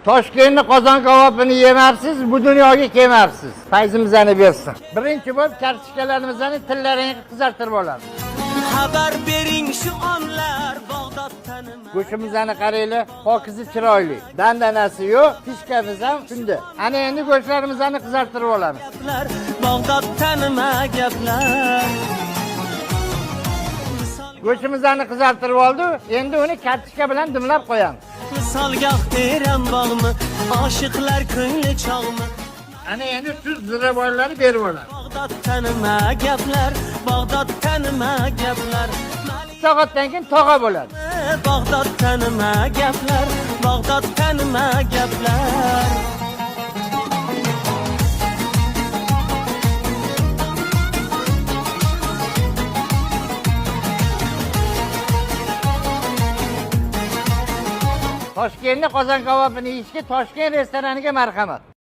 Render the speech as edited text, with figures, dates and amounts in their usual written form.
Toshkentni qozon kabobini yemabsiz, bu dunyoga kelmabsiz. Fayzimizni bersin. Birinchi bo'lib kartishkalarimizni tillarini qizartirib olamiz. Xabar bering shu onlar Bag'dod tanima. Go'shtimizni qaranglar, pokizi chiroyli. Dandanasi yo'q, tishkamiz ham shunda. Ana endi go'shtlarimizni qizartirib olamiz. Bag'dod tanima gaplar. Go'shtimizni qizartirib oldi, endi uni kartishka bilan dimlab qo'yamiz. Misolgah teran bog'mi, oshiqlar ko'ngli chog'mi. Ana endi tuz ziravorlari berib olamiz. Bag'dod tanima gaplar, Bag'dod tanima gaplar. Soatdan keyin tog'a bo'ladi. Bag'dod tanima gaplar, Bag'dod tanima gaplar. Toshkentni qozon kabobini yeyishga Toshkent restoraniga marhamat.